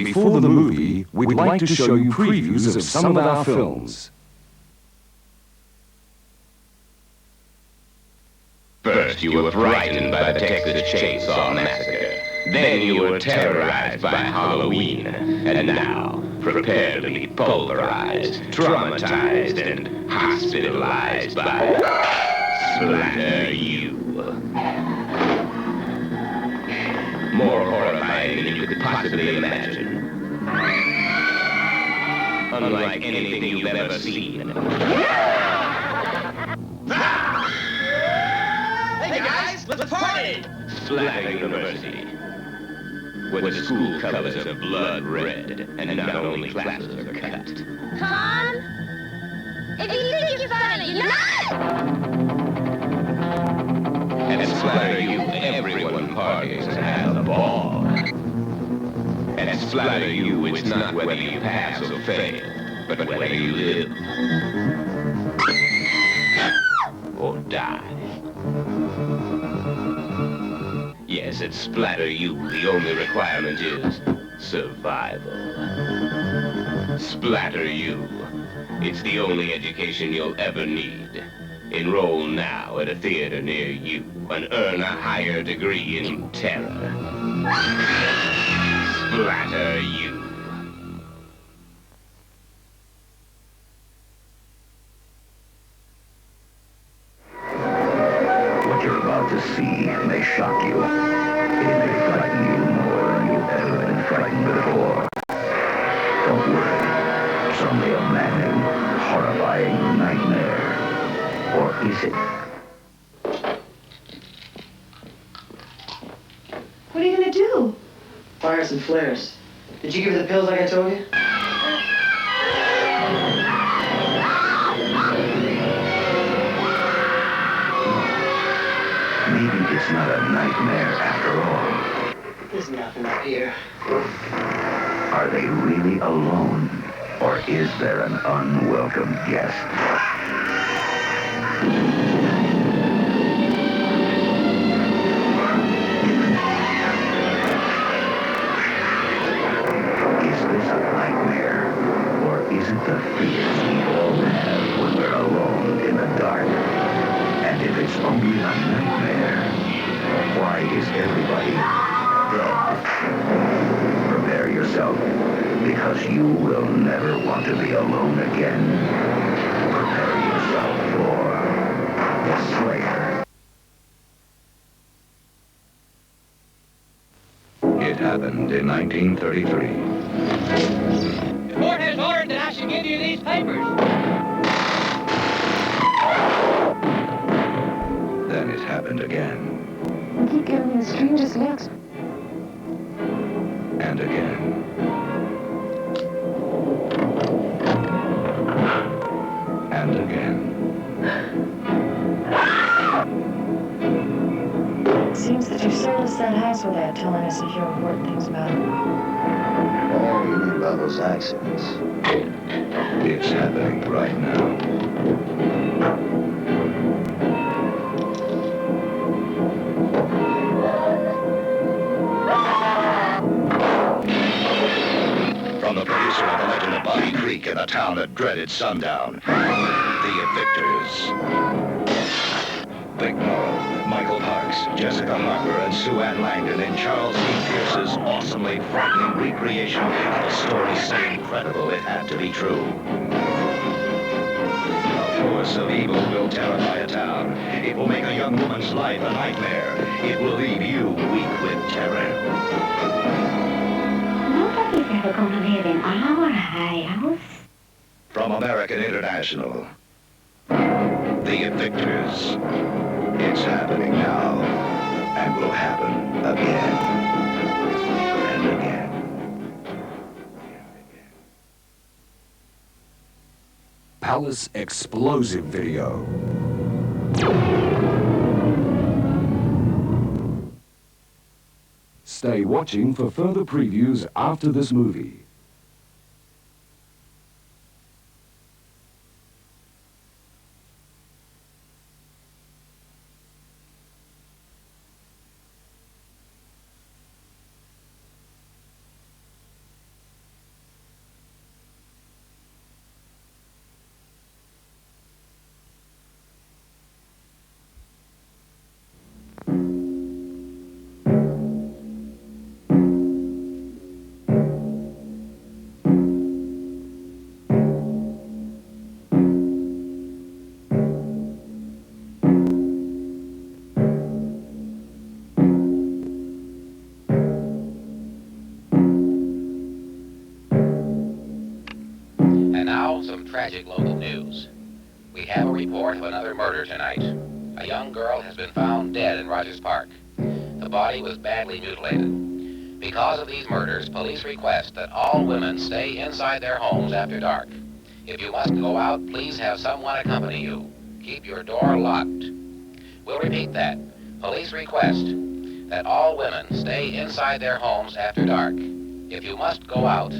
Before the movie, we'd like to show you previews of some of our films. First, you were frightened by the Texas Chainsaw Massacre. Then you were terrorized by Halloween. And now, prepare to be pulverized, traumatized, and hospitalized by Splatter You. More horrifying than you could possibly imagine. Unlike anything you've ever seen. Hey guys, let's party! Splatter University, where the school colors are blood red, and not only classes are cut. Tom? If you think you're funny, you're not! At Splatter U, everyone parties and has a ball. At Splatter U, it's not whether you pass or fail, but whether you live or die. Yes, at Splatter U, the only requirement is survival. Splatter U. It's the only education you'll ever need. Enroll now at a theater near you and earn a higher degree in terror. Splatter U. What you're about to see may shock you. It may frighten you more than you've ever been frightened before. Don't worry. It's only a maddening, horrifying nightmare. Or is it? What are you gonna do? Fire some flares. Did you give her the pills like I told you? Maybe it's not a nightmare after all. There's nothing up here. Are they really alone? Or is there an unwelcome guest? Is this a nightmare? Or is it the fears we all have when we're alone in the dark? And if it's only a nightmare, why is everybody dead? Prepare yourself, because you will never want to be alone again. Prepare yourself for the Slayer. It happened in 1933. The court has ordered that I should give you these papers. Then it happened again. You keep giving me the strangest looks. And again. And again. It seems that you sold us that house without telling us a few important things about it. Oh, you mean about those accidents? It's happening right now. From the producer of The Legend of Bobby Creek and the town that dreaded sundown, The Evictors. Vic Morrow, Michael Parks, Jessica Harper, and Sue Ann Langdon in Charles E. Pierce's awesomely frightening recreation of a story so incredible it had to be true. A force of evil will terrify a town. It will make a young woman's life a nightmare. It will leave you weak with terror. Nobody's ever going to live in our house. From American International, The Evictors. It's happening now, and will happen again, and again. Palace Explosive Video. Stay watching for further previews after this movie. now, some tragic local news. We have a report of another murder tonight. A young girl has been found dead in Rogers Park. The body was badly mutilated. Because of these murders, police request that all women stay inside their homes after dark. If you must go out, please have someone accompany you. Keep your door locked. We'll repeat that. Police request that all women stay inside their homes after dark. If you must go out,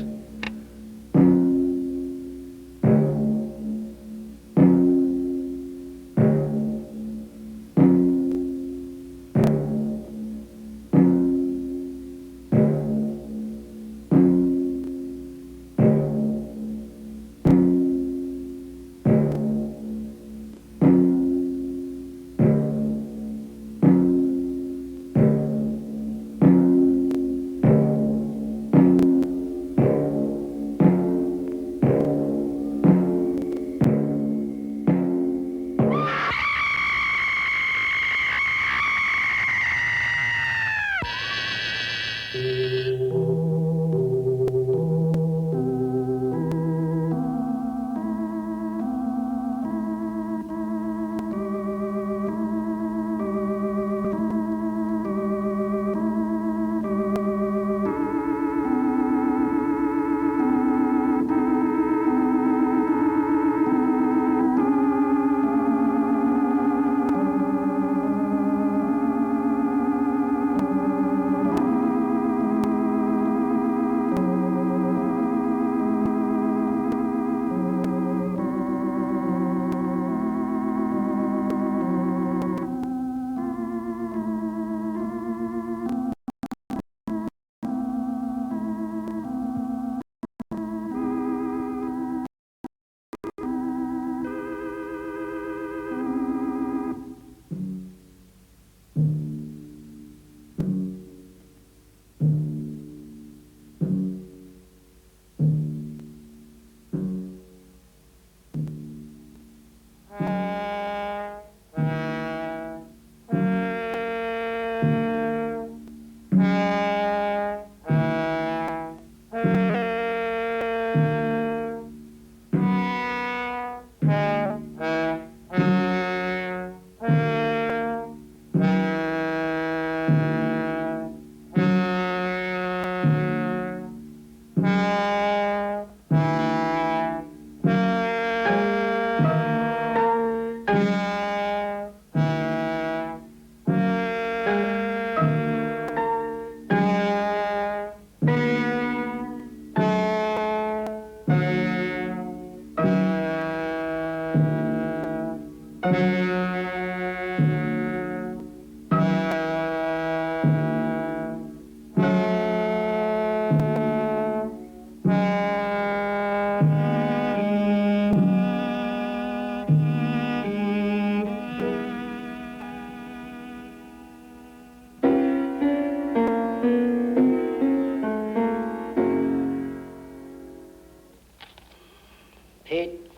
Pete,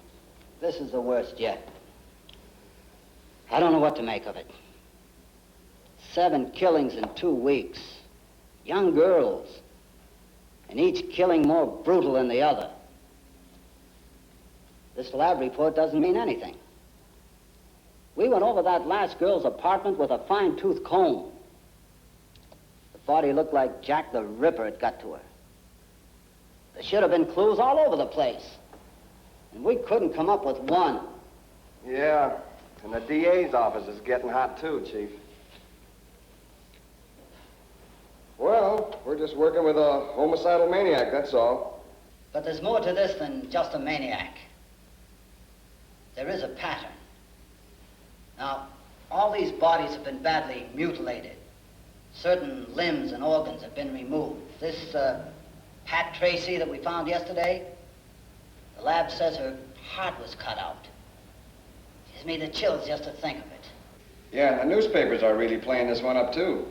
this is the worst yet. I don't know what to make of it. 7 killings in 2 weeks. Young girls. And each killing more brutal than the other. This lab report doesn't mean anything. We went over that last girl's apartment with a fine-tooth comb. The body looked like Jack the Ripper had got to her. There should have been clues all over the place. And we couldn't come up with one. Yeah, and the DA's office is getting hot too, Chief. Well, we're just working with a homicidal maniac, that's all. But there's more to this than just a maniac. There is a pattern. Now, all these bodies have been badly mutilated. Certain limbs and organs have been removed. This Pat Tracy that we found yesterday, the lab says her heart was cut out. Gives me the chills just to think of it. Yeah, the newspapers are really playing this one up too.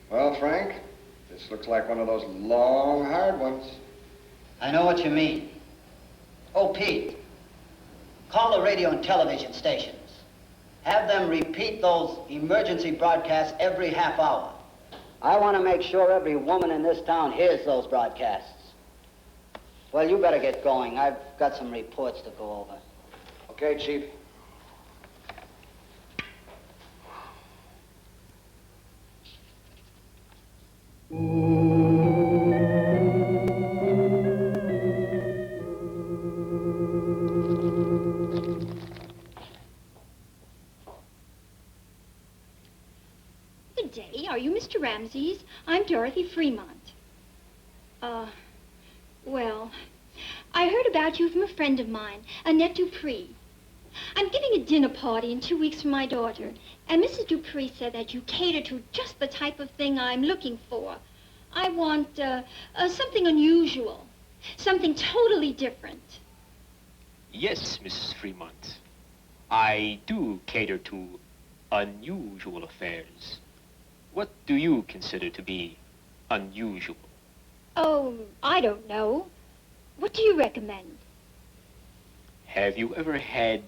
Well, Frank, this looks like one of those long, hard ones. I know what you mean. Oh, Pete, call the radio and television stations. Have them repeat those emergency broadcasts every half hour. I want to make sure every woman in this town hears those broadcasts. Well, you better get going. I've got some reports to go over. Okay, Chief. Good day. Are you Mr. Ramses? I'm Dorothy Fremont. Well, I heard about you from a friend of mine, Annette Dupree. I'm giving a dinner party in 2 weeks for my daughter, and Mrs. Dupree said that you cater to just the type of thing I'm looking for. I want, something unusual, something totally different. Yes, Mrs. Fremont. I do cater to unusual affairs. What do you consider to be unusual? Oh, I don't know. What do you recommend? Have you ever had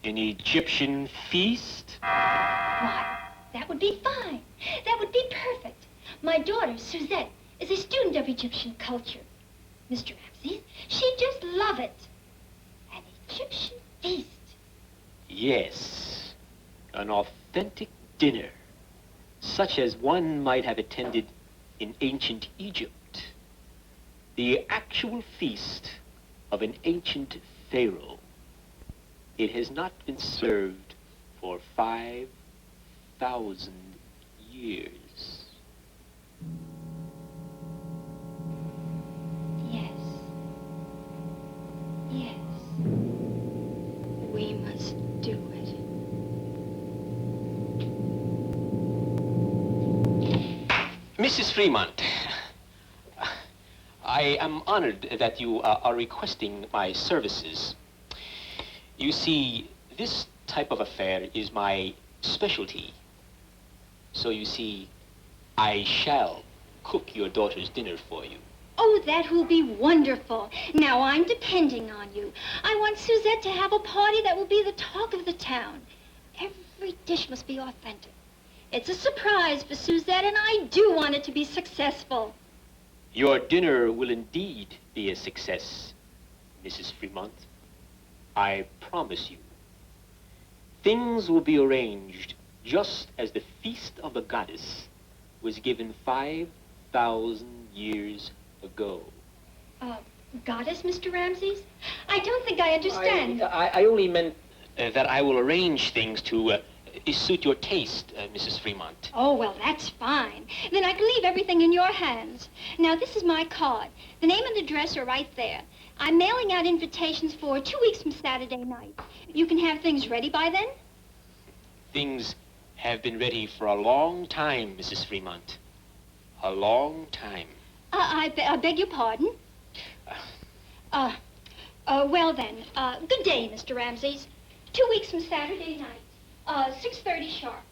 an Egyptian feast? Why, that would be fine. That would be perfect. My daughter, Suzette, is a student of Egyptian culture. Mr. Ramses, she'd just love it. An Egyptian feast. Yes, an authentic dinner, such as one might have attended in ancient Egypt. The actual feast of an ancient pharaoh. It has not been served for 5,000 years. Yes. Yes. We must do it. Mrs. Fremont, I am honored that you are requesting my services. You see, this type of affair is my specialty. So you see, I shall cook your daughter's dinner for you. Oh, that will be wonderful. Now I'm depending on you. I want Suzette to have a party that will be the talk of the town. Every dish must be authentic. It's a surprise for Suzette, and I do want it to be successful. Your dinner will indeed be a success, Mrs. Fremont. I promise you. Things will be arranged just as the feast of the goddess was given 5,000 years ago. Goddess, Mr. Ramses? I don't think I understand. I only meant that I will arrange things to suit your taste, Mrs. Fremont. Oh, well, that's fine. Then I can leave everything in your hands. Now, this is my card. The name and address are right there. I'm mailing out invitations for 2 weeks from Saturday night. You can have things ready by then? Things have been ready for a long time, Mrs. Fremont. A long time. I beg your pardon? Well then, good day, Mr. Ramses. 2 weeks from Saturday night, 6:30 sharp.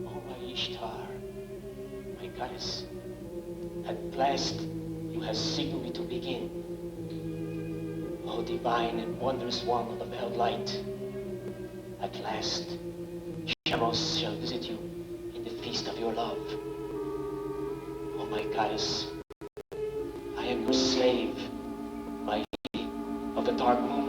Oh, my Ishtar, my goddess, at last you have signaled me to begin. Oh, divine and wondrous one of the veiled light, at last Shamos shall visit you in the feast of your love. Oh, my goddess, I am your slave, my lady of the dark moon.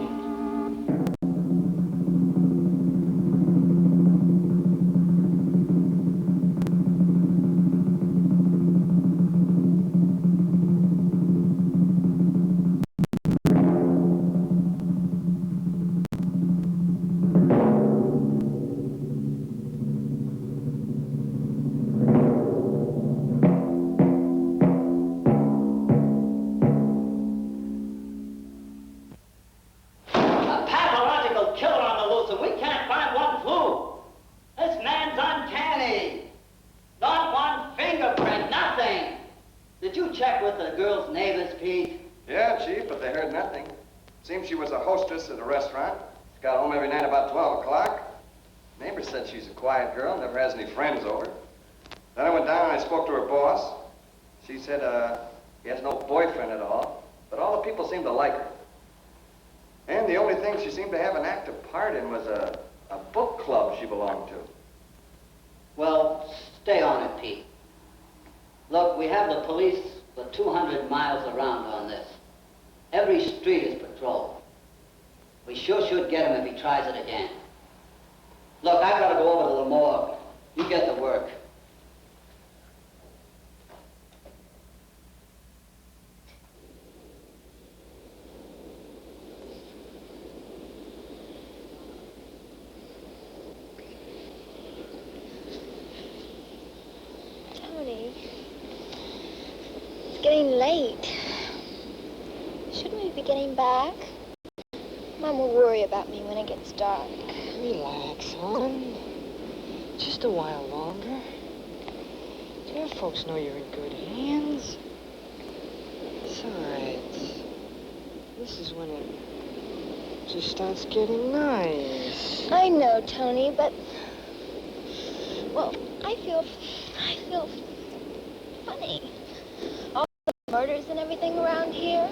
check with the girl's neighbors, Pete? Yeah, Chief, but they heard nothing. Seems she was a hostess at a restaurant. Got home every night about 12 o'clock. Neighbor said she's a quiet girl, never has any friends over. Then I went down and I spoke to her boss. She said, he has no boyfriend at all, but all the people seem to like her. And the only thing she seemed to have an active part in was a book club she belonged to. Well, stay on it, Pete. Look, we have the police for 200 miles around on this. Every street is patrolled. We sure should get him if he tries it again. Look, I've got to go over to the morgue. You get to work. Tony, it's getting late. Shouldn't we be getting back? Mom will worry about me when it gets dark. Relax, hon. Just a while longer. Your folks know you're in good hands. It's all right. This is when it just starts getting nice. I know, Tony, but... Well, I feel funny. All the murders and everything around here.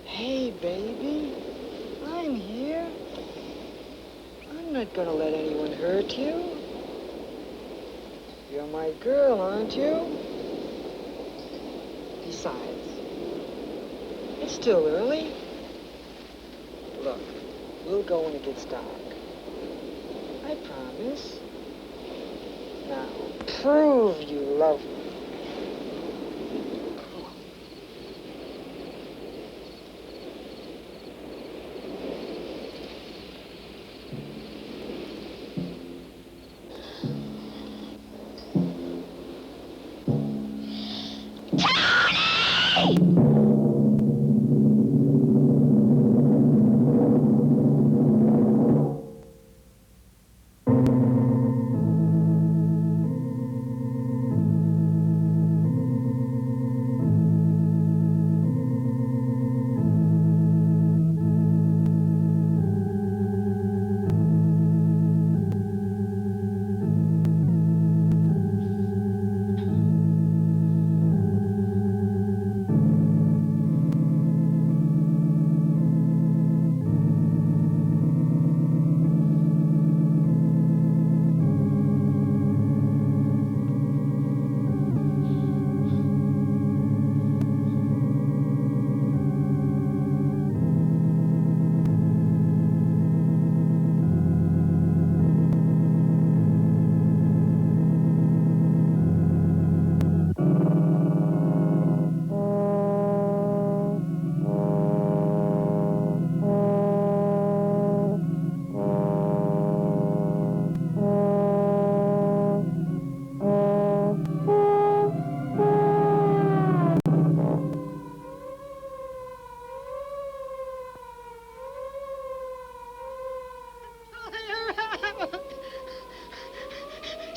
Hey, baby. I'm here. I'm not gonna let anyone hurt you. You're my girl, aren't you? Besides, it's still early. Look, we'll go when it gets dark. I promise. Now, prove you love me.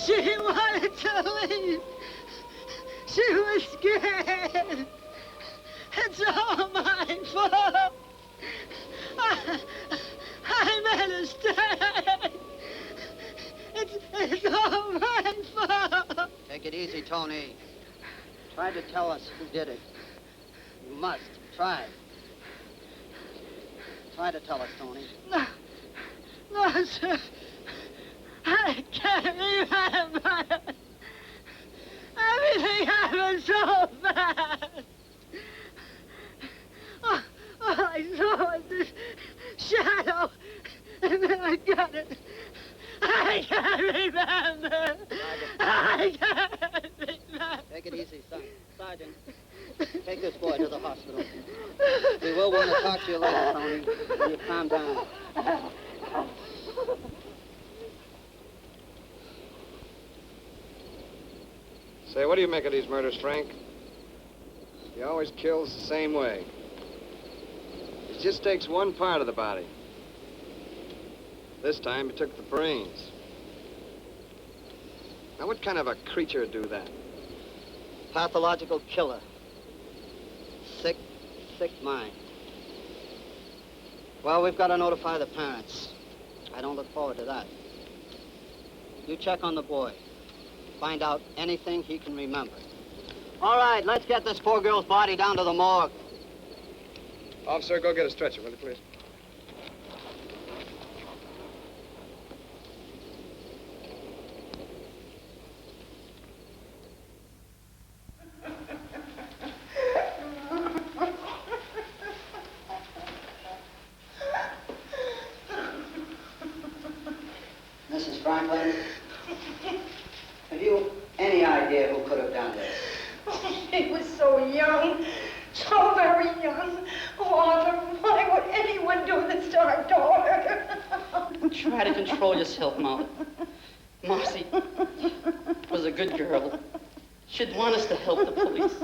She wanted to leave. She was scared. It's all my fault. I made a mistake. It's all my fault. Take it easy, Tony. Try to tell us who did it. You must. Try. Try to tell us, Tony. No, sir. I can't remember. Everything happened so fast. All I saw was this shadow, and then I got it. I can't remember. I can't remember. Take it easy, son. Sergeant, take this boy to the hospital. We will want to talk to you later, Tony, when you calm down. Say, what do you make of these murders, Frank? He always kills the same way. It just takes one part of the body. This time, he took the brains. Now, what kind of a creature would do that? Pathological killer. thick mind. Well, we've got to notify the parents. I don't look forward to that. You check on the boy. Find out anything he can remember. All right, let's get this poor girl's body down to the morgue. Officer, go get a stretcher, will you, please? Mrs. Franklin, have you any idea who could have done this? He was so young, so very young. Oh, Arthur, why would anyone do this to our daughter? Try to control yourself, Molly. Marcy was a good girl. She'd want us to help the police.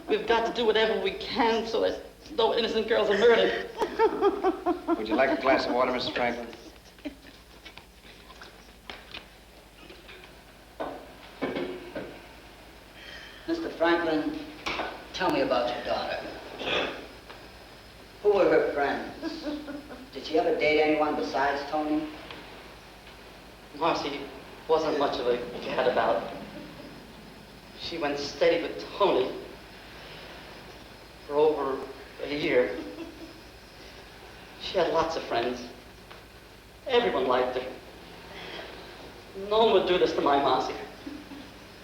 We've got to do whatever we can so that no innocent girls are murdered. Would you like a glass of water, Mrs. Franklin? Mr. Franklin, tell me about your daughter. Who were her friends? Did she ever date anyone besides Tony? Marcy wasn't much of a gadabout. She went steady with Tony for over a year. She had lots of friends. Everyone liked her. No one would do this to my Marcy.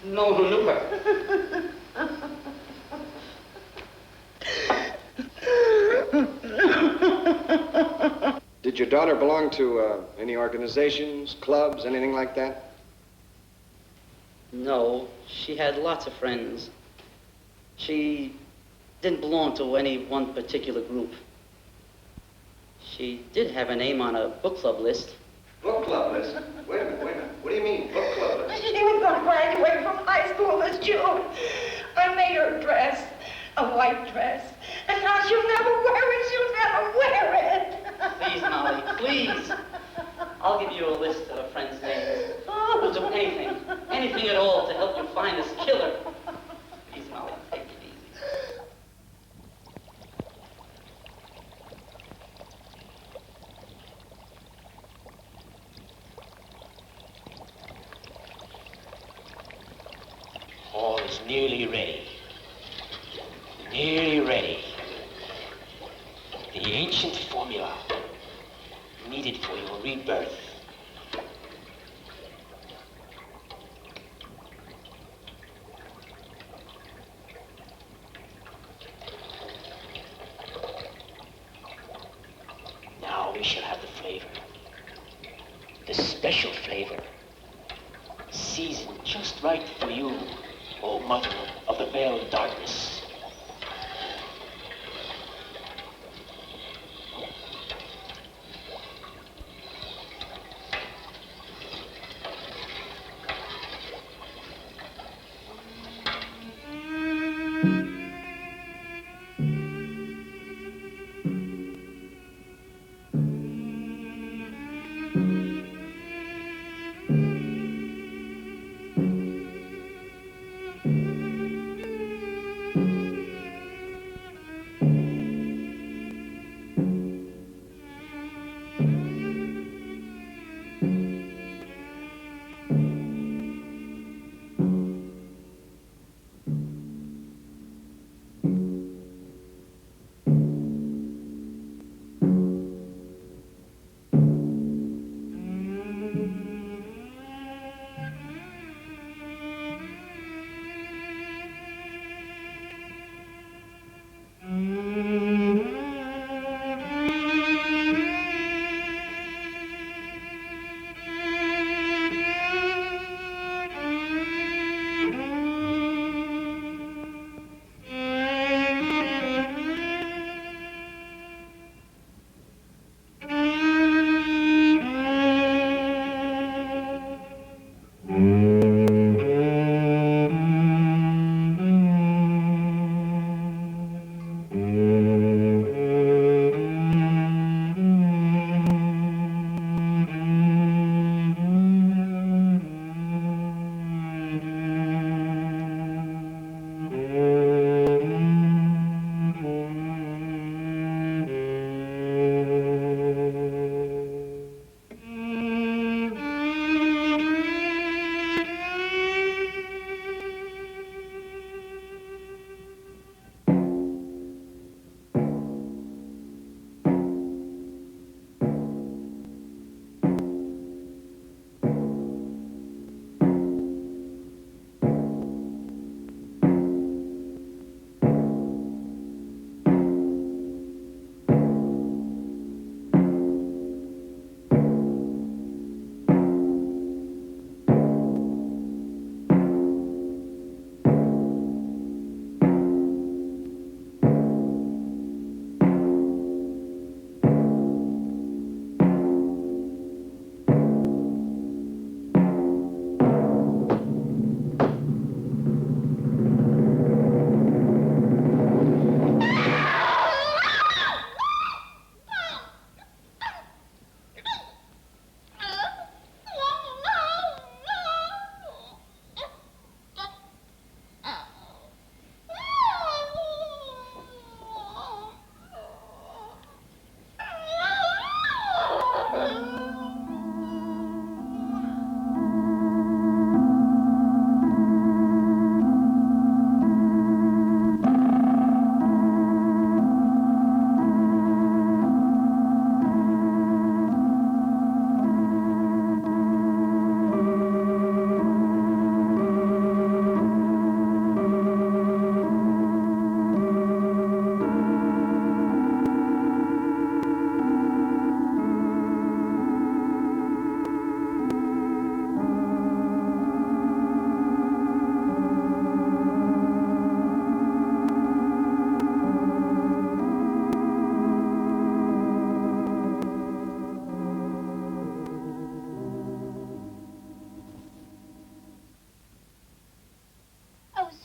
No one who knew her. Did your daughter belong to any organizations, clubs, anything like that? No, she had lots of friends. She didn't belong to any one particular group. She did have her name on a book club list. Book club list? Wait a minute. What do you mean, book club list? She was going to graduate from high school this June. I made her a dress, a white dress, and now she'll never wear it. She'll never wear it. Please, Molly, please. I'll give you a list of her friends' names. We'll do anything at all to help you find this killer. Please, Molly, take it easy. All is nearly ready. Nearly ready. The ancient formula needed for your rebirth. Now we shall have the flavor. The special flavor. Seasoned just right for you, O mother of the veiled darkness.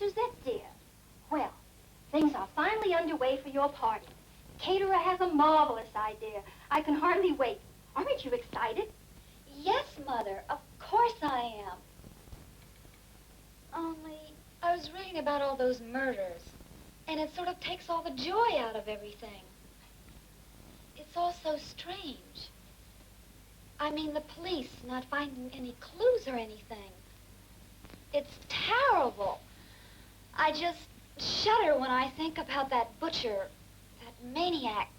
Suzette, dear. Well, things are finally underway for your party. Caterer has a marvelous idea. I can hardly wait. Aren't you excited? Yes, Mother. Of course I am. Only, I was reading about all those murders, and it sort of takes all the joy out of everything. It's all so strange. I mean, the police not finding any clues or anything. It's terrible. I just shudder when I think about that butcher, that maniac,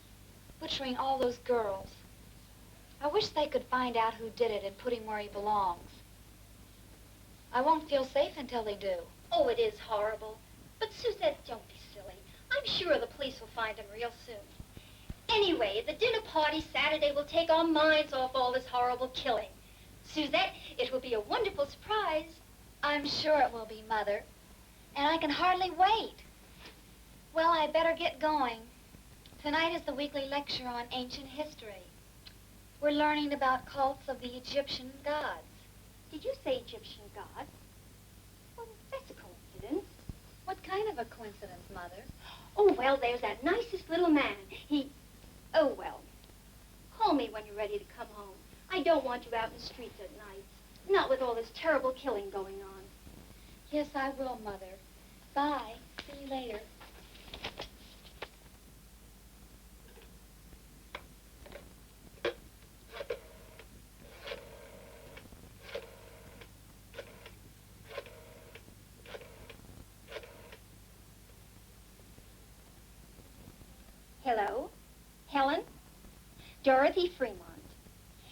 butchering all those girls. I wish they could find out who did it and put him where he belongs. I won't feel safe until they do. Oh, it is horrible. But Suzette, don't be silly. I'm sure the police will find him real soon. Anyway, the dinner party Saturday will take our minds off all this horrible killing. Suzette, it will be a wonderful surprise. I'm sure it will be, Mother. And I can hardly wait. Well, I better get going. Tonight is the weekly lecture on ancient history. We're learning about cults of the Egyptian gods. Did you say Egyptian gods? Well, that's a coincidence. What kind of a coincidence, Mother? Oh, well, there's that nicest little man. Oh, well. Call me when you're ready to come home. I don't want you out in the streets at night. Not with all this terrible killing going on. Yes, I will, Mother. Bye. See you later. Hello? Helen? Dorothy Fremont.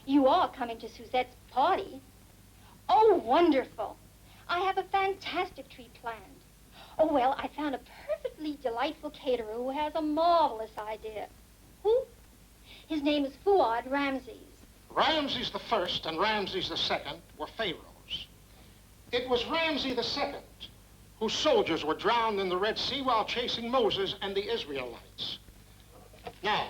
You are coming to Suzette's party? Oh, wonderful. I have a fantastic treat planned. Oh, well, I found a perfectly delightful caterer who has a marvelous idea. Who? His name is Fuad Ramses. Ramses the First and Ramses the Second were pharaohs. It was Ramses the Second whose soldiers were drowned in the Red Sea while chasing Moses and the Israelites. Now,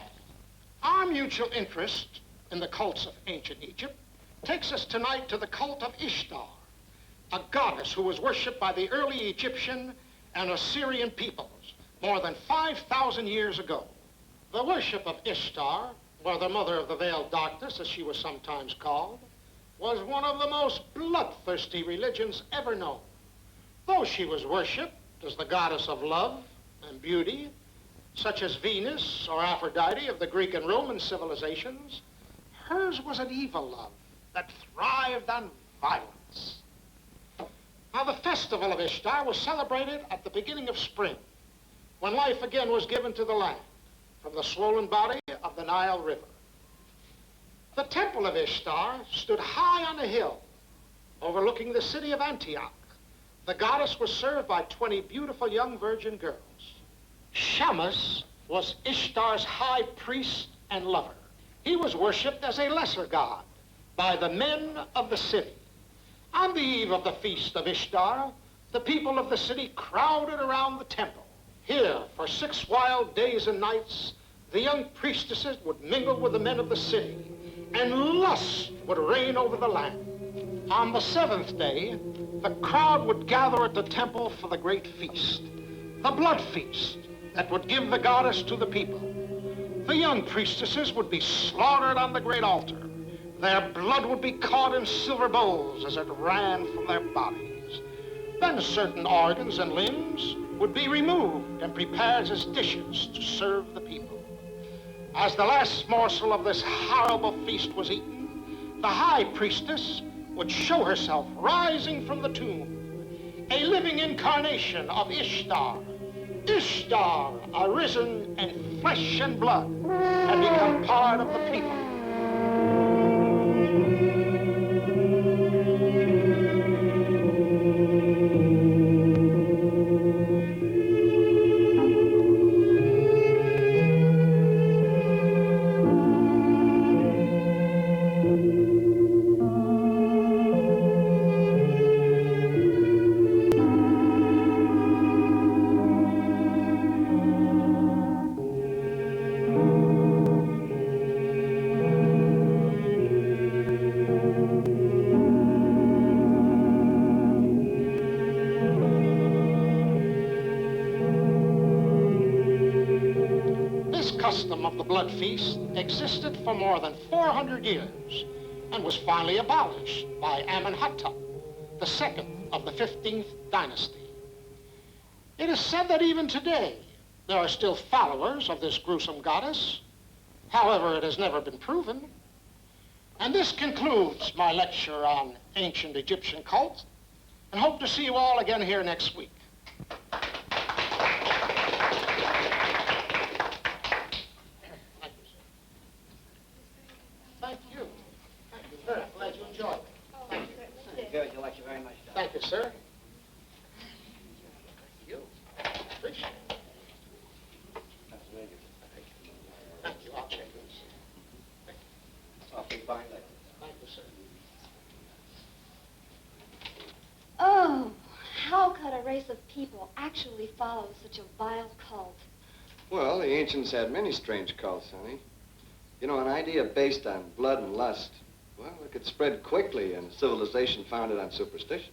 our mutual interest in the cults of ancient Egypt takes us tonight to the cult of Ishtar, a goddess who was worshipped by the early Egyptian and Assyrian peoples more than 5,000 years ago. The worship of Ishtar, or the mother of the veiled darkness, as she was sometimes called, was one of the most bloodthirsty religions ever known. Though she was worshipped as the goddess of love and beauty, such as Venus or Aphrodite of the Greek and Roman civilizations, hers was an evil love that thrived on violence. Now, the festival of Ishtar was celebrated at the beginning of spring, when life again was given to the land from the swollen body of the Nile River. The temple of Ishtar stood high on a hill overlooking the city of Antioch. The goddess was served by 20 beautiful young virgin girls. Shamash was Ishtar's high priest and lover. He was worshipped as a lesser god by the men of the city. On the eve of the feast of Ishtar, the people of the city crowded around the temple. Here, for 6 wild days and nights, the young priestesses would mingle with the men of the city, and lust would reign over the land. On the 7th day, the crowd would gather at the temple for the great feast, the blood feast that would give the goddess to the people. The young priestesses would be slaughtered on the great altar. Their blood would be caught in silver bowls as it ran from their bodies. Then certain organs and limbs would be removed and prepared as dishes to serve the people. As the last morsel of this horrible feast was eaten, the high priestess would show herself rising from the tomb, a living incarnation of Ishtar. Ishtar, arisen in flesh and blood, had become part of the people. system of the blood feast existed for more than 400 years and was finally abolished by Amenhotep, the second of the 15th dynasty. It is said that even today, there are still followers of this gruesome goddess. However, it has never been proven. And this concludes my lecture on ancient Egyptian cult, and hope to see you all again here next week. Thank you. Thank you. Very glad you enjoyed it. Thank you. Good, your lecture very much. Thank you, sir. Thank you. Appreciate it. Thank you. I'll check this. Awfully fine lecture. Thank you, sir. Oh, how could a race of people actually follow such a vile cult? Well, the ancients had many strange cults, honey. You know, an idea based on blood and lust, well, it could spread quickly in a civilization founded on superstition.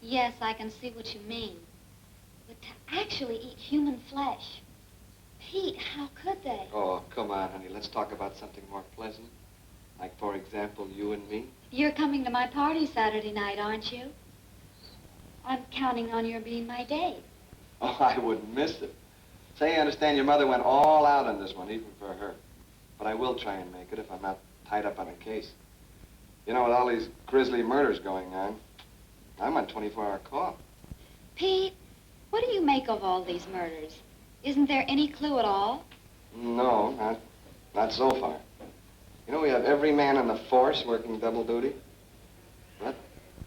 Yes, I can see what you mean. But to actually eat human flesh, Pete, how could they? Oh, come on, honey. Let's talk about something more pleasant. Like, for example, you and me. You're coming to my party Saturday night, aren't you? I'm counting on your being my date. Oh, I wouldn't miss it. Say, I understand your mother went all out on this one, even for her. But I will try and make it if I'm not tied up on a case. You know, with all these grisly murders going on, I'm on 24-hour call. Pete, what do you make of all these murders? Isn't there any clue at all? No, not so far. You know, we have every man on the force working double duty. But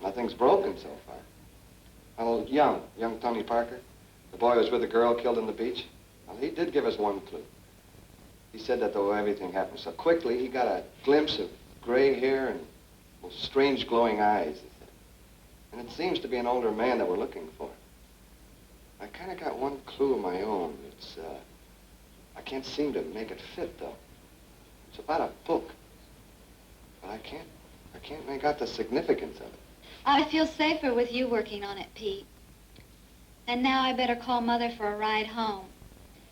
nothing's broken so far. Well, young Tony Parker, the boy who was with the girl killed on the beach, well, he did give us one clue. He said that though everything happened so quickly, he got a glimpse of gray hair and strange glowing eyes. And it seems to be an older man that we're looking for. I kind of got one clue of my own. It's, I can't seem to make it fit, though. It's about a book. But I can't make out the significance of it. I feel safer with you working on it, Pete. And now I better call Mother for a ride home.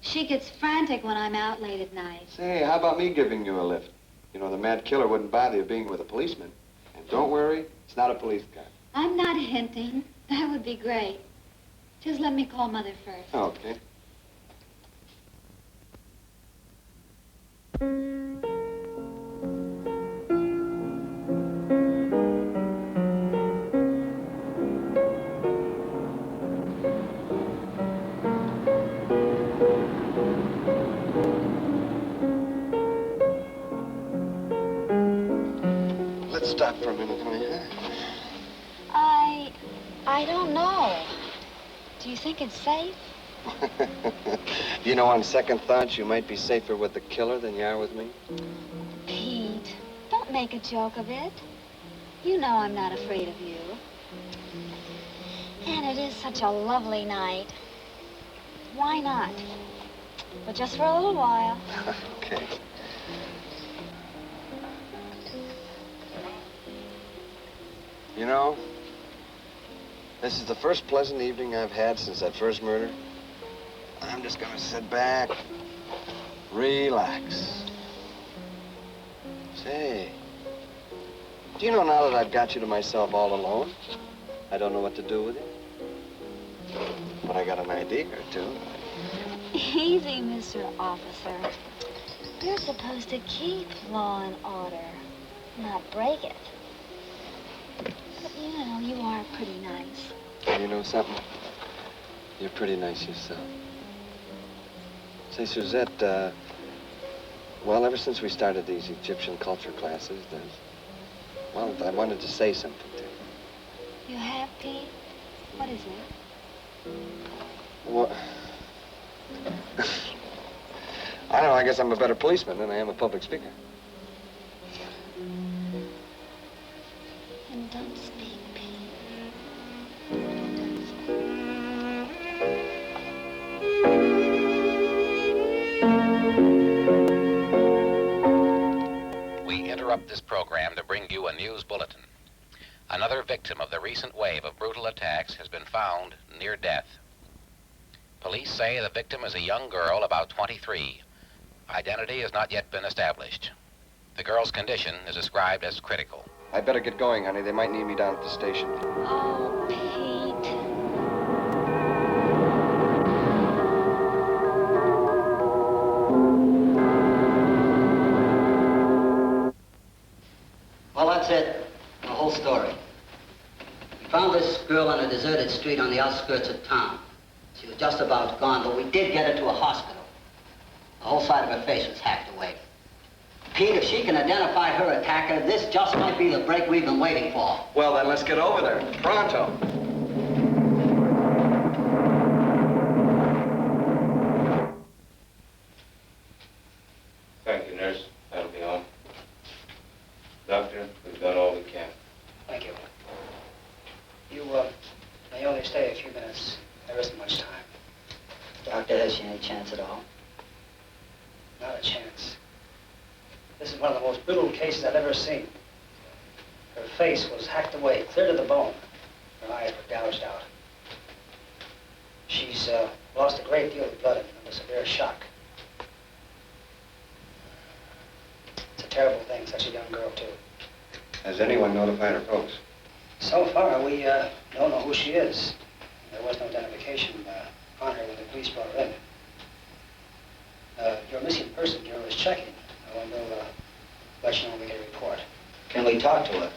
She gets frantic when I'm out late at night. Say, how about me giving you a lift? You know, the mad killer wouldn't bother you being with a policeman. And don't worry, it's not a police car. I'm not hinting. That would be great. Just let me call Mother first. Okay. Let's stop for a minute, honey, huh? I don't know. Do you think it's safe? You know, on second thoughts, you might be safer with the killer than you are with me. Pete, don't make a joke of it. You know I'm not afraid of you. And it is such a lovely night. Why not? But just for a little while. Okay. You know, this is the first pleasant evening I've had since that first murder. I'm just gonna sit back, relax. Say, do you know now that I've got you to myself all alone, I don't know what to do with you? But I got an idea or two. Easy, Mr. Officer. You're supposed to keep law and order, not break it. But you know, you are pretty nice. And you know something? You're pretty nice yourself. Say, Suzette, well, ever since we started these Egyptian culture classes, well, I wanted to say something to you. You have, Pete? What is it? What? I don't know, I guess I'm a better policeman than I am a public speaker. And don't speak, Pete. We interrupt this program to bring you a news bulletin. Another victim of the recent wave of brutal attacks has been found near death. Police say the victim is a young girl about 23 Identity has not yet been established. The girl's condition is described as critical. I better get going, honey. They might need me down at the station. Oh, Pete. Well, that's it. The whole story. We found this girl on a deserted street on the outskirts of town. She was just about gone, but we did get her to a hospital. The whole side of her face was hacked away. Pete, if she can identify her attacker, this just might be the break we've been waiting for. Well, then let's get over there. Pronto. Thank you, nurse. That'll be all. Doctor, we've done all we can. Thank you. You, may only stay a few minutes. There isn't much time. Doctor, has she any chance at all? Not a chance. This is one of the most brutal cases I've ever seen. Her face was hacked away, clear to the bone. Her eyes were gouged out. She's lost a great deal of blood and under severe shock. It's a terrible thing, such a young girl, too. Has anyone notified her folks? So far, we don't know who she is. There was no identification on her when the police brought her in. Your missing person bureau is checking. And we'll let you know when we get a report. Can we talk to her?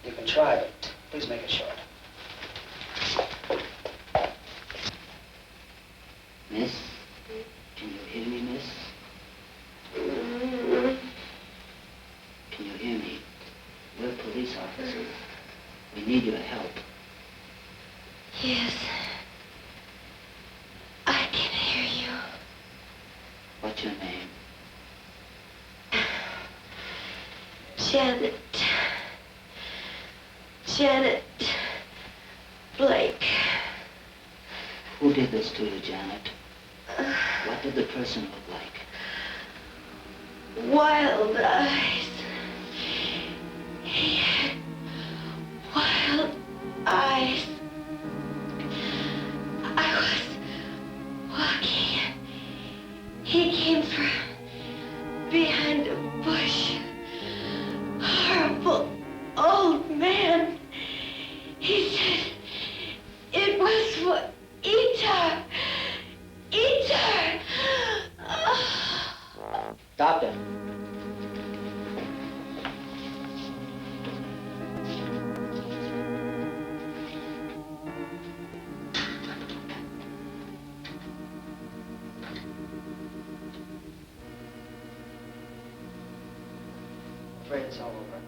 You can try, but please make it short. Miss? Can you hear me, miss? Can you hear me? We're police officers. We need your help. Yes. I can hear you. What's your name? Janet. Janet Blake. Who did this to you, Janet? What did the person look like? Wild eyes. He had wild eyes. I was walking. He came from behind a bush. Horrible old man. He said it was for Etar. Etar! Doctor. I'm afraid it's all over.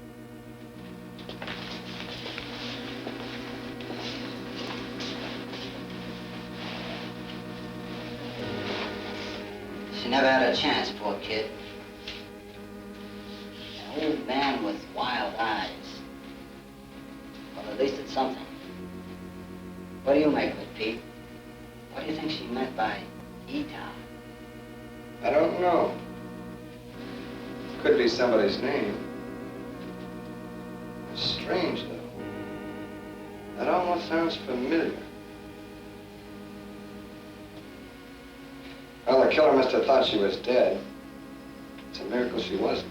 She never had a chance, poor kid. An old man with wild eyes. Well, at least it's something. What do you make of it, Pete? What do you think she meant by Etar? I don't know. Could be somebody's name. It's strange, though. That almost sounds familiar. Well, the killer must have thought she was dead. It's a miracle she wasn't.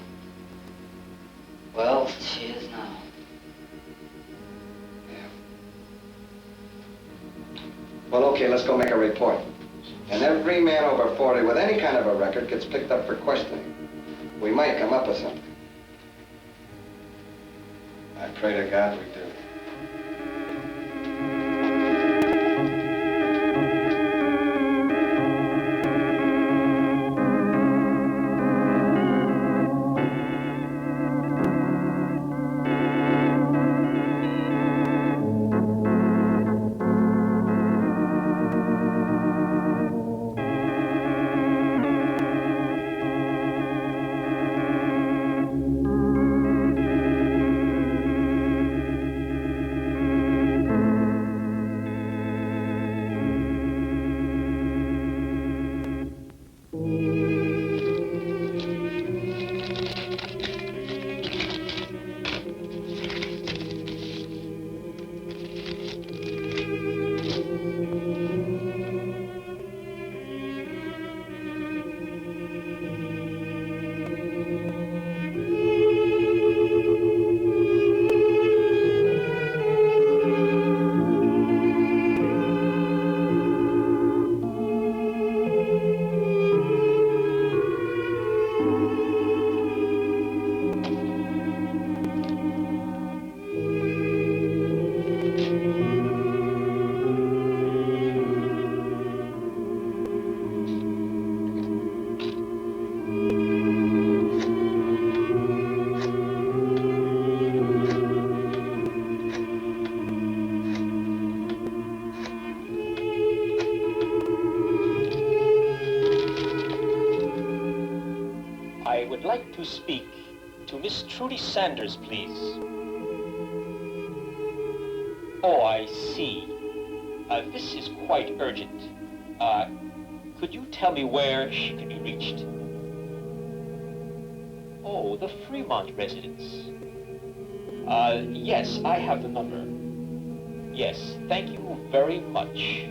Well, she is now. Well, okay, let's go make a report. And every man over 40 with any kind of a record gets picked up for questioning. We might come up with something. I pray to God we do. like to speak to Miss Trudy Sanders, please. Oh, I see. This is quite urgent. Could you tell me where she could be reached? Oh, the Fremont residence. Yes, I have the number. Yes, thank you very much.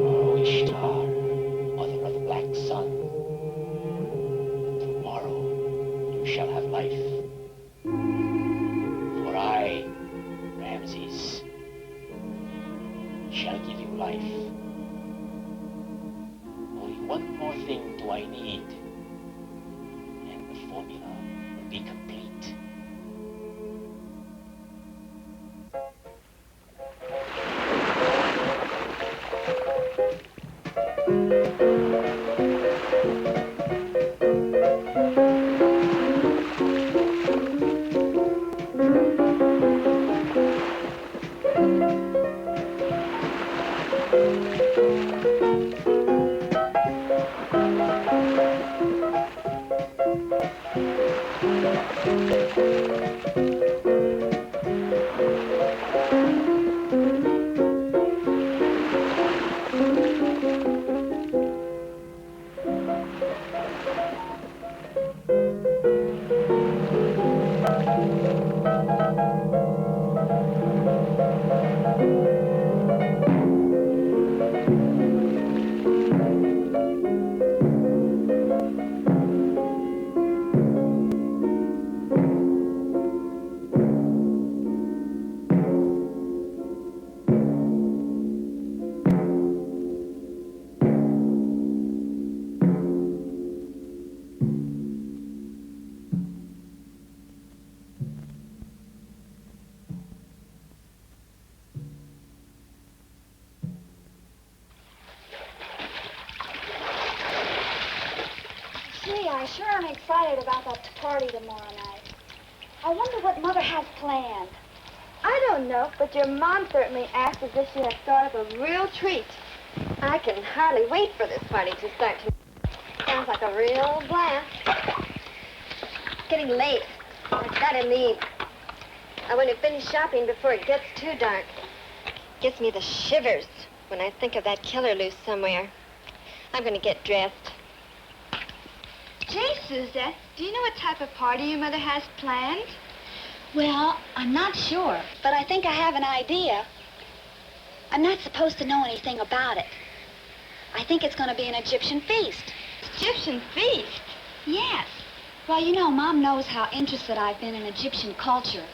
Oh, Ishtar, mother of the black sun, tomorrow you shall have life. For I, Ramses, shall give you life. Only one more thing do I need, and the formula will be complete. Gee, I sure am excited about that party tomorrow night. I wonder what Mother has planned. I don't know, but your mom certainly acts as if she had thought of a real treat. I can hardly wait for this party to start. Sounds like a real blast. It's getting late. I've got to leave. I want to finish shopping before it gets too dark. Gives me the shivers when I think of that killer loose somewhere. I'm going to get dressed. Gee, Suzette, do you know what type of party your mother has planned? Well, I'm not sure, but I think I have an idea. I'm not supposed to know anything about it. I think it's going to be an Egyptian feast. Egyptian feast? Yes. Well, you know, Mom knows how interested I've been in Egyptian culture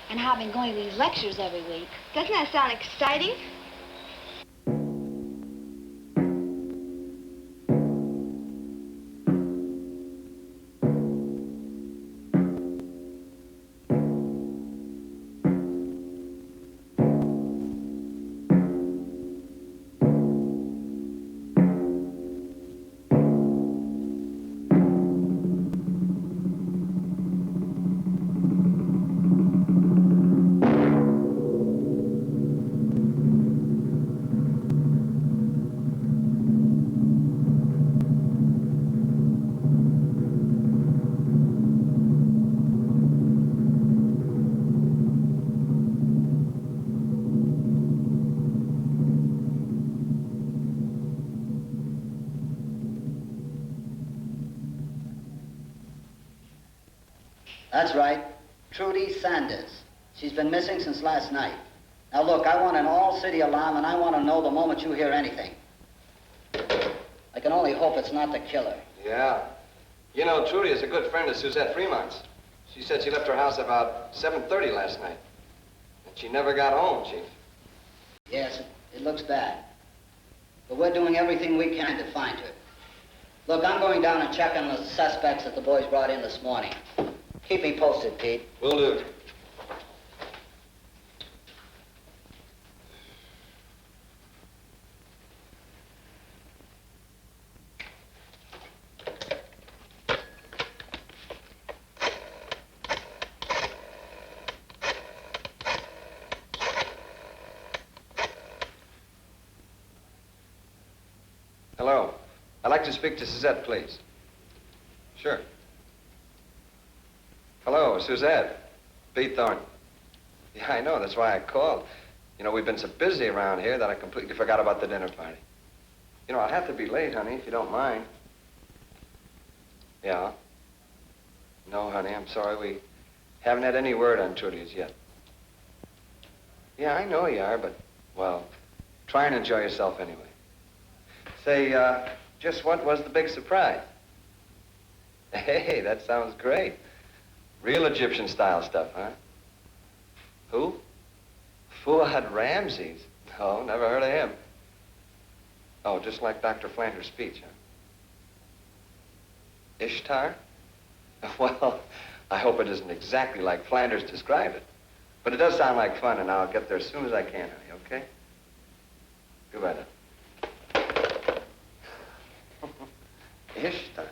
and how I've been going to these lectures every week. Doesn't that sound exciting? That's right. Trudy Sanders. She's been missing since last night. Now look, I want an all-city alarm, and I want to know the moment you hear anything. I can only hope it's not the killer. Yeah. You know, Trudy is a good friend of Suzette Fremont's. She said she left her house about 7:30 last night. And she never got home, Chief. Yes, it looks bad. But we're doing everything we can to find her. Look, I'm going down and check on the suspects that the boys brought in this morning. Keep me posted, Pete. Will do. like to speak to Suzette, please. Sure. Hello, Suzette. Pete Thornton. Yeah, I know. That's why I called. You know, we've been so busy around here that I completely forgot about the dinner party. You know, I'll have to be late, honey, if you don't mind. Yeah. No, honey, I'm sorry. We haven't had any word on Trudy's yet. Yeah, I know you are, but, well, try and enjoy yourself anyway. Say, just what was the big surprise? Hey, that sounds great. Real Egyptian style stuff, huh? Who? Fuad Ramses. No, never heard of him. Oh, just like Dr. Flanders' speech, huh? Ishtar? Well, I hope it isn't exactly like Flanders described it. But it does sound like fun, and I'll get there as soon as I can, honey, okay? Goodbye, then. Ishtar.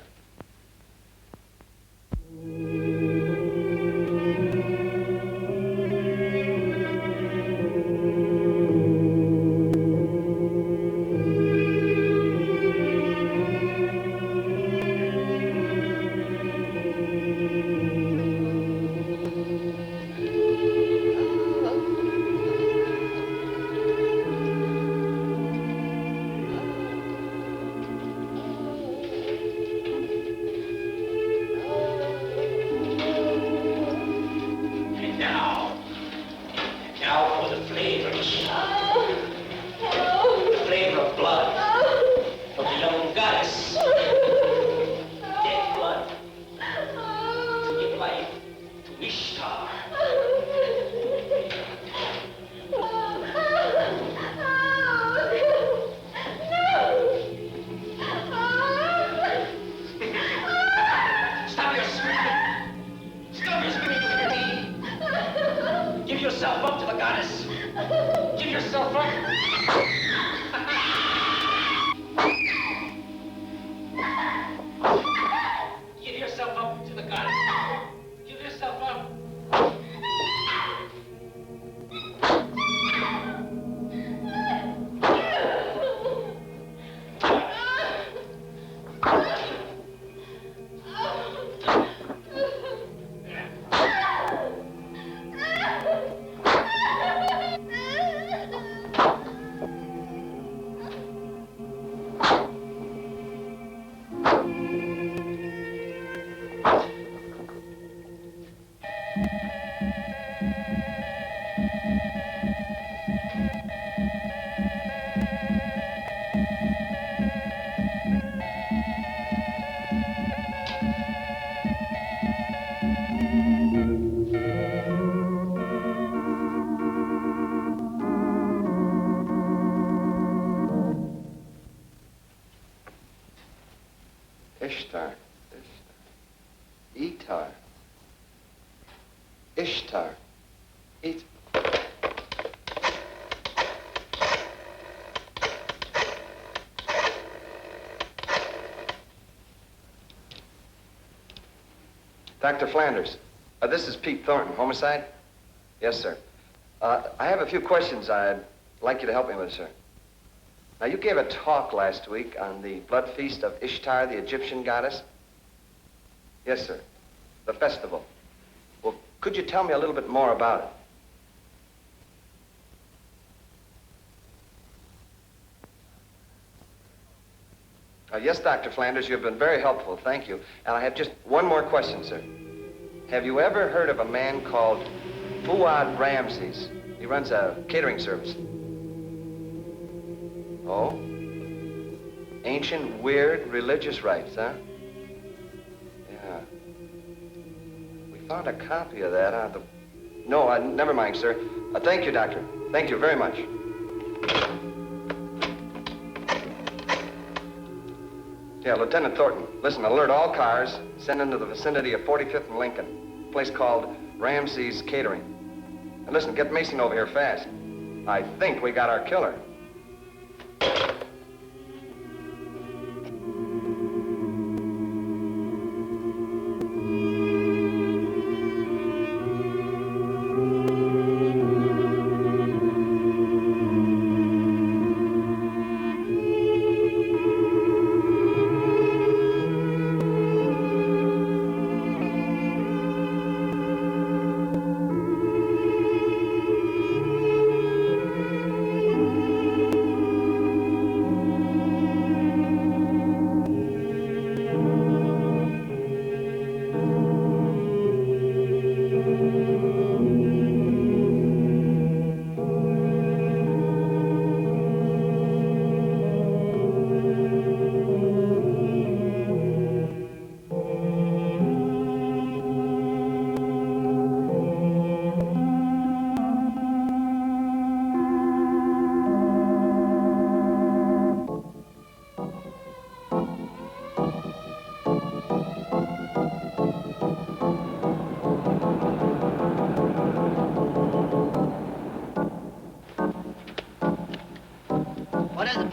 Ishtar. Ishtar. Ishtar. Dr. Flanders, this is Pete Thornton, homicide? Yes, sir. I have a few questions I'd like you to help me with, sir. Now, you gave a talk last week on the blood feast of Ishtar, the Egyptian goddess. Yes, sir. The festival. Well, could you tell me a little bit more about it? Yes, Dr. Flanders, you've been very helpful. Thank you. And I have just one more question, sir. Have you ever heard of a man called Fuad Ramses? He runs a catering service. Oh? Ancient, weird, religious rites, huh? Yeah. We found a copy of that on the... No, never mind, sir. Thank you, Doctor. Thank you very much. Yeah, Lieutenant Thornton, listen, alert all cars, send into the vicinity of 45th and Lincoln, a place called Ramses Catering. And listen, get Mason over here fast. I think we got our killer.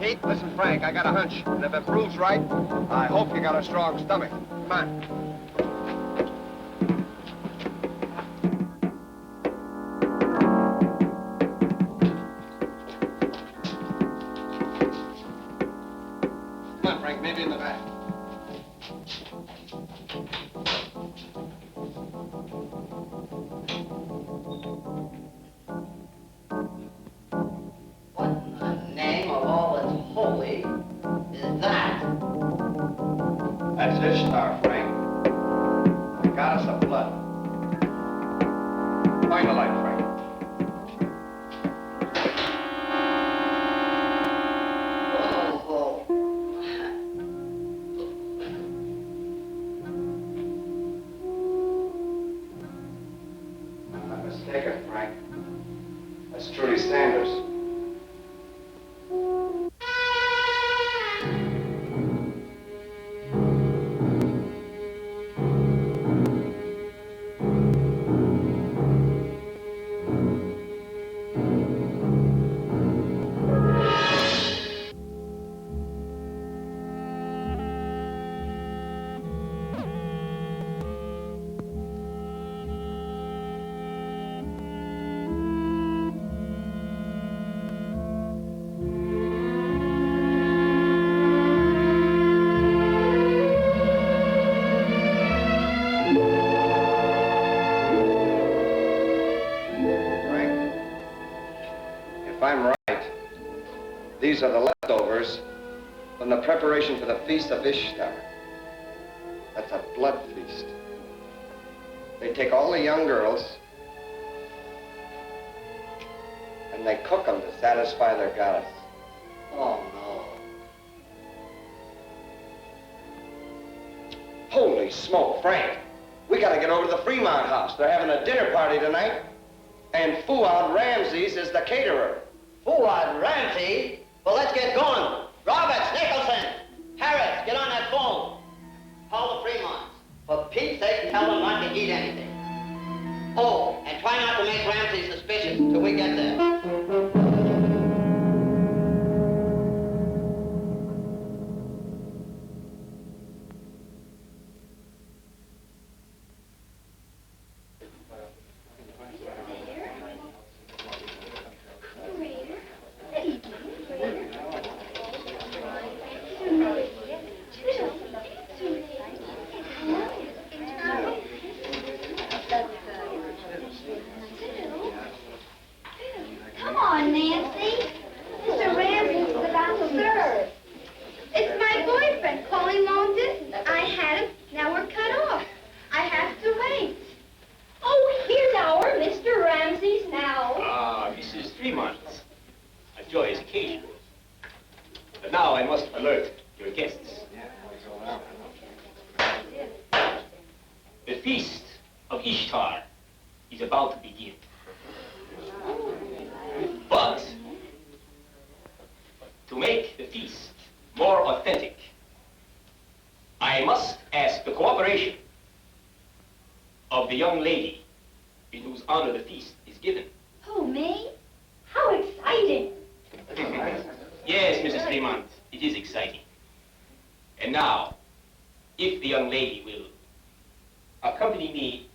Pete, listen, Frank, I got a hunch. And if it proves right, I hope you got a strong stomach. Come on. Come on, Frank, maybe in the back. What in the name of all that's holy is that? That's Ishtar, Frank. The goddess of blood. Find the light, Frank. Oh, I'm not mistaken, Frank. That's Trudy Sanders. If I'm right, these are the leftovers from the preparation for the feast of Ishtar. That's a blood feast. They take all the young girls and they cook them to satisfy their goddess. oh no. Holy smoke, Frank. We gotta get over to the Fremont house. They're having a dinner party tonight. And Fuad Ramses is the caterer. Fuad Ramsey? Well, let's get going. Roberts, Nicholson, Harris, get on that phone. Call the Fremonts. For Pete's sake, tell them not to eat anything. Oh, and try not to make Ramsey suspicious till we get there. Come on, Nancy. Mr. Ramsey is about to serve. It's my boyfriend calling long distance. I had him, now we're cut off. I have to wait. Oh, here's our Mr. Ramsey's now. Ah, Mrs. Fremont. A joyous occasion. But now I must alert your guests. The feast of Ishtar is about to begin. But to make the feast more authentic, I must ask the cooperation of the young lady in whose honor the feast is given. Oh, me? How exciting. Yes, Mrs. Fremont, it is exciting. And now, if the young lady will accompany me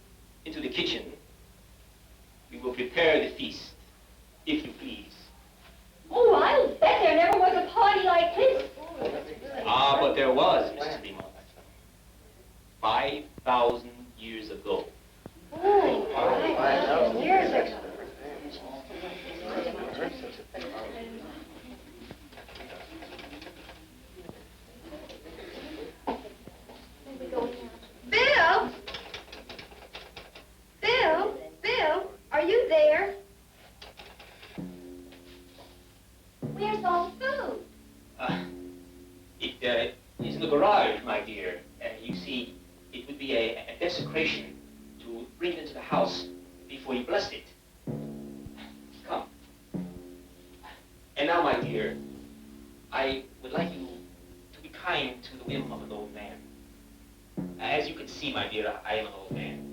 into the kitchen, we will prepare the feast, if you please. Oh, I'll bet there never was a party like this. Ah, but there was, Mrs. Fremont. 5,000 years ago. Oh, 5,000 years ago. Bill? Bill? Bill? Are you there? Where's all the food? It is in the garage, my dear. You see, it would be a desecration to bring it into the house before you blessed it. Come. And now, my dear, I would like you to be kind to the whim of an old man. As you can see, my dear, I am an old man.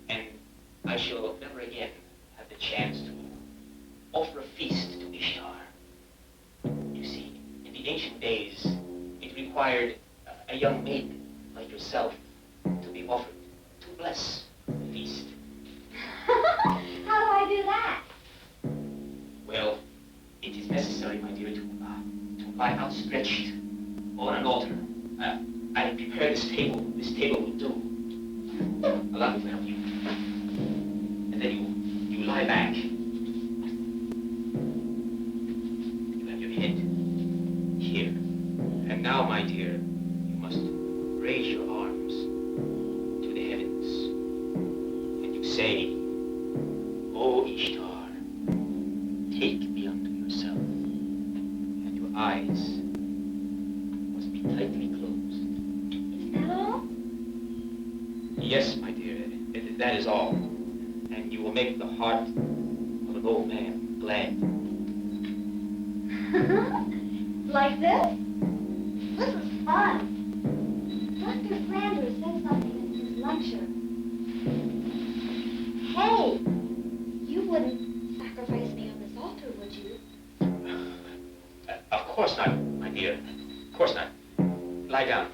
And I shall never again have the chance to offer a feast to Ishtar. You see, the ancient days, it required a young maiden like yourself to be offered to bless the feast. How do I do that? Well, it is necessary, my dear, to lie outstretched on an altar. I have prepared this table. This table will do. Allow me to help you. And then you lie back. You have your head here. And now, my dear, you must raise your arms to the heavens. And you say, O Ishtar, take me unto yourself. And your eyes must be tightly closed. Is that all? Yes, my dear, that is all. And you will make the heart of an old man glad. Like this? This is fun. Dr. Flanders said something in his lecture. Hey, you wouldn't sacrifice me on this altar, would you? Of course not, my dear. Of course not. Lie down.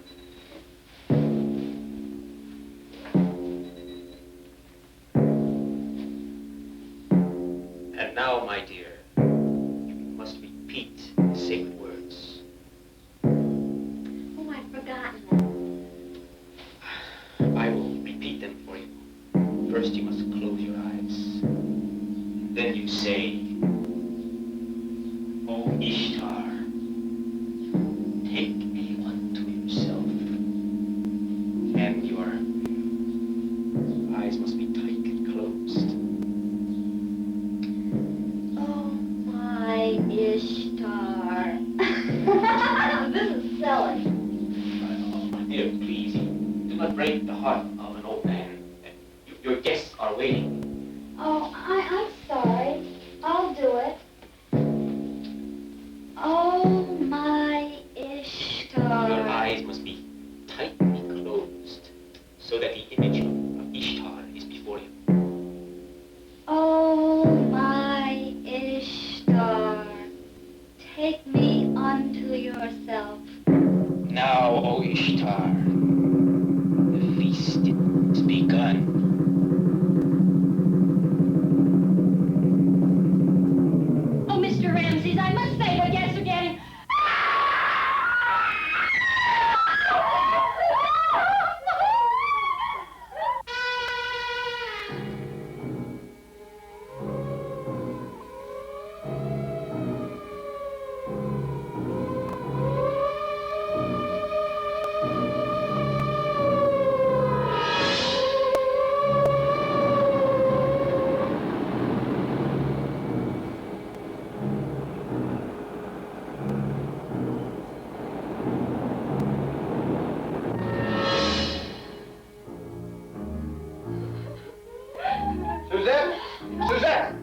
And now, my dear, you must repeat the sacred words. Oh, I've forgotten them. I will repeat them for you. First, you must close your eyes. Then you say, O Ishtar, take me unto yourself. And your eyes must be tight and closed. Oh, my Ishtar. This is silly. My dear, please, do not break the heart of an old man. Your guests are waiting. Oh, I'm sorry. I'll do it. Oh, my Ishtar. Your eyes must be tightly closed so that the image of Ishtar is before you. Oh, my Ishtar. Take me unto yourself. Now, O Ishtar, the feast is begun. Oh, Mr. Ramses, I must say what guests are getting. Suzette! Suzette!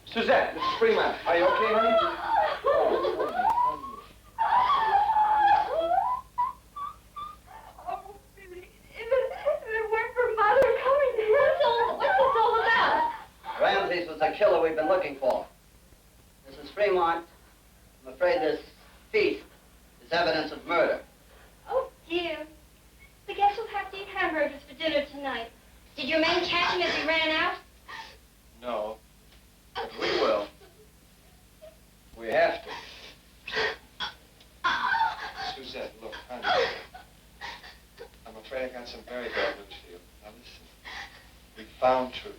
Suzette, this is Fremont. Are you okay, honey? Ramses was the killer we've been looking for. Mrs. Fremont, I'm afraid this feast is evidence of murder. Oh, dear. The guests will have to eat hamburgers for dinner tonight. Did your men catch him as he ran out? No, but we will. We have to. Suzette, look, honey. I'm afraid I got some very bad news for you. Now listen. We found Trudy.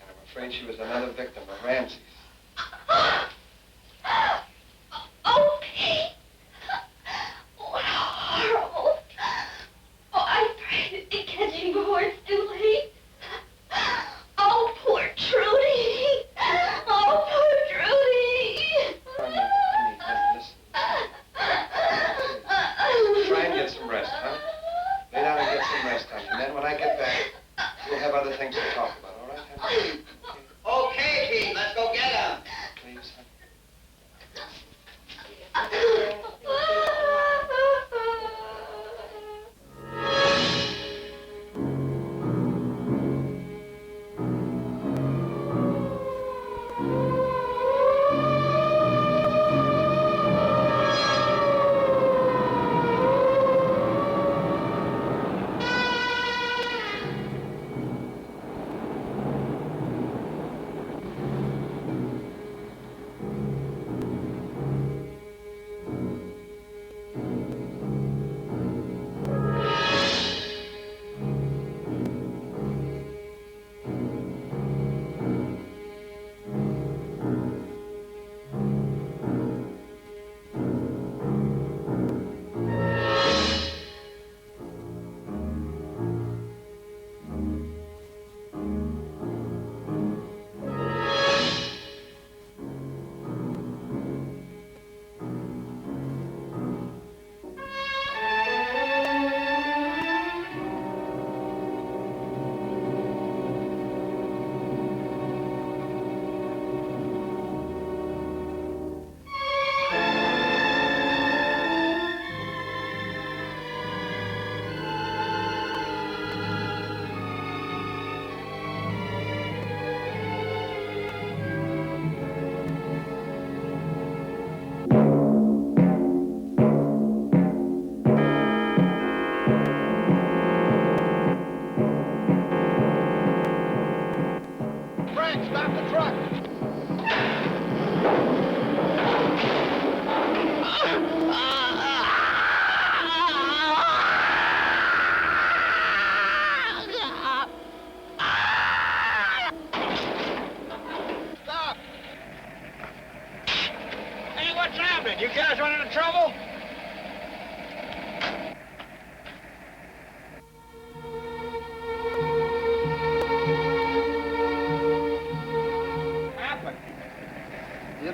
And I'm afraid she was another victim of Ramses. Oh, Pete! What horrible! Oh, I'm afraid of catching before it's too late. Oh, poor Trudy! Oh, poor Trudy! Honey, listen. Try and get some rest, huh? Lay down and get some rest, honey. And then when I get back, we'll have other things to talk about, all right, honey? Okay, Pete, let's go get him. Please, honey.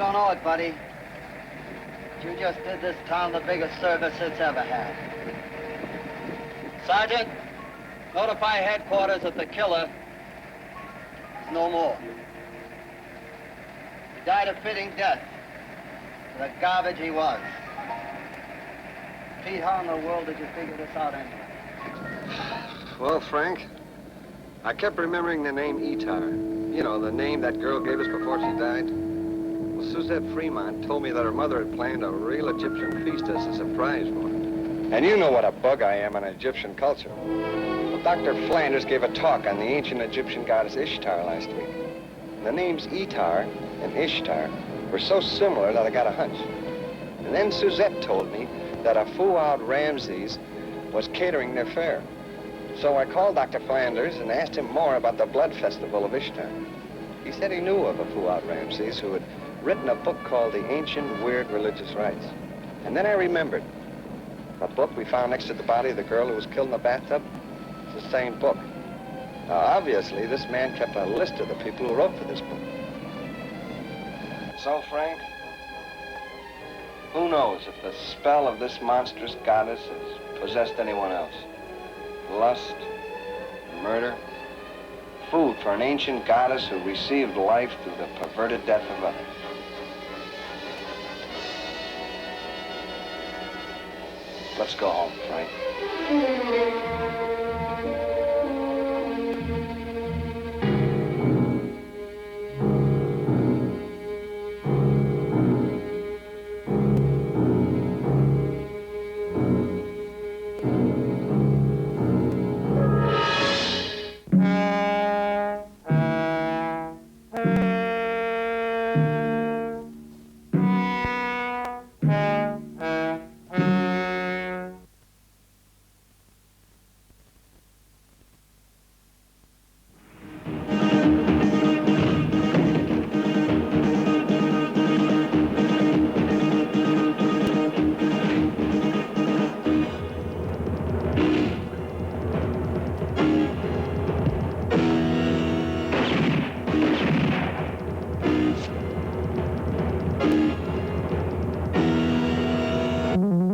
don't know it, buddy. But you just did this town the biggest service it's ever had. Sergeant, notify headquarters that the killer is no more. He died a fitting death for the garbage he was. Pete, how in the world did you figure this out anyway? Well, Frank, I kept remembering the name Etar. You know, the name that girl gave us before she died. Well, Suzette Fremont told me that her mother had planned a real Egyptian feast as a surprise for her. And you know what a bug I am on Egyptian culture. Well, Dr. Flanders gave a talk on the ancient Egyptian goddess Ishtar last week. The names Etar and Ishtar were so similar that I got a hunch. And then Suzette told me that a Fuad Ramses was catering their fair. So I called Dr. Flanders and asked him more about the blood festival of Ishtar. He said he knew of a Fuad Ramses who had written a book called The Ancient Weird Religious Rites. And then I remembered. A book we found next to the body of the girl who was killed in the bathtub. It's the same book. Now, obviously, this man kept a list of the people who wrote for this book. So, Frank, who knows if the spell of this monstrous goddess has possessed anyone else? Lust, murder, food for an ancient goddess who received life through the perverted death of others. Let's go home, Frank.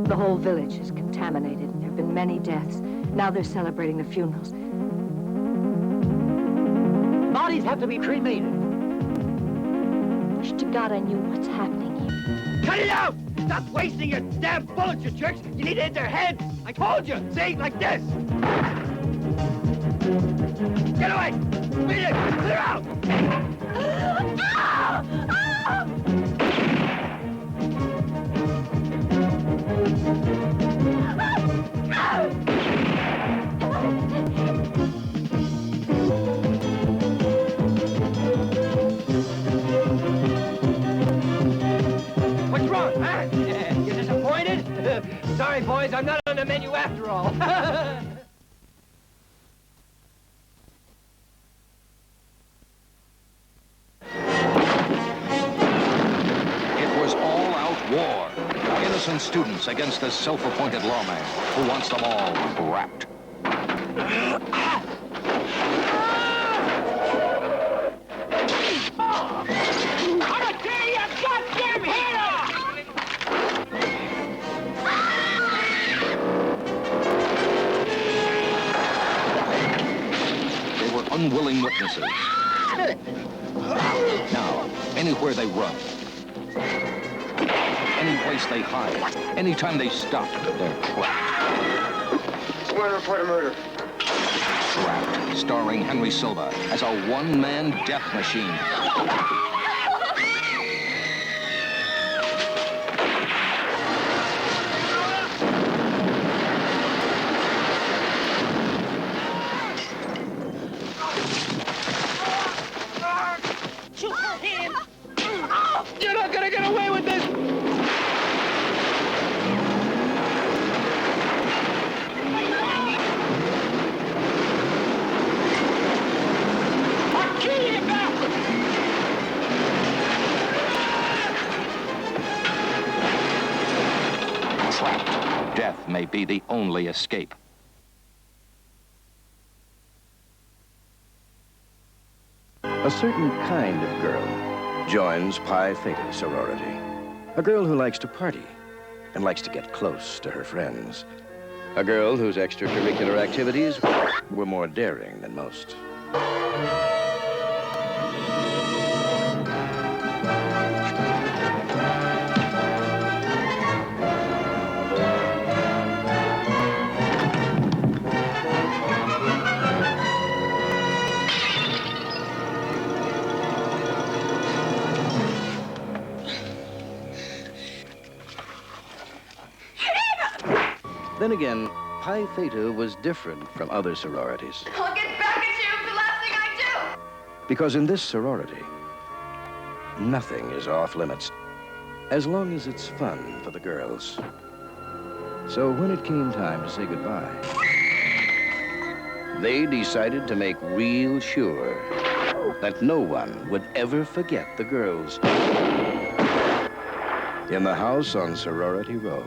The whole village is contaminated. There have been many deaths. Now they're celebrating the funerals. Bodies have to be cremated. Wish to God I knew what's happening here. Cut it out! Stop wasting your damn bullets, you jerks! You need to hit their heads! I told you! See? Like this! Get away! Beat it! Clear out! What's wrong, huh? You disappointed? Sorry, boys, I'm not on the menu after all. It was all-out war. Innocent students against the self-appointed lawman who wants them all wrapped. I'll tear your goddamn head off! They were unwilling witnesses. Now, anywhere they run, any place they hide, anytime they stop, they're trapped. Someone report a murder. Trapped, starring Henry Silva as a one-man death machine. Shoot her hand! You're not gonna get away with this! I'll kill you, bastard! Trapped. Death may be the only escape. A certain kind of girl joins Pi Theta sorority. A girl who likes to party and likes to get close to her friends. A girl whose extracurricular activities were more daring than most. Then again, Pi Theta was different from other sororities. I'll get back at you for the last thing I do. Because in this sorority, nothing is off limits, as long as it's fun for the girls. So when it came time to say goodbye, they decided to make real sure that no one would ever forget the girls in the house on Sorority Row.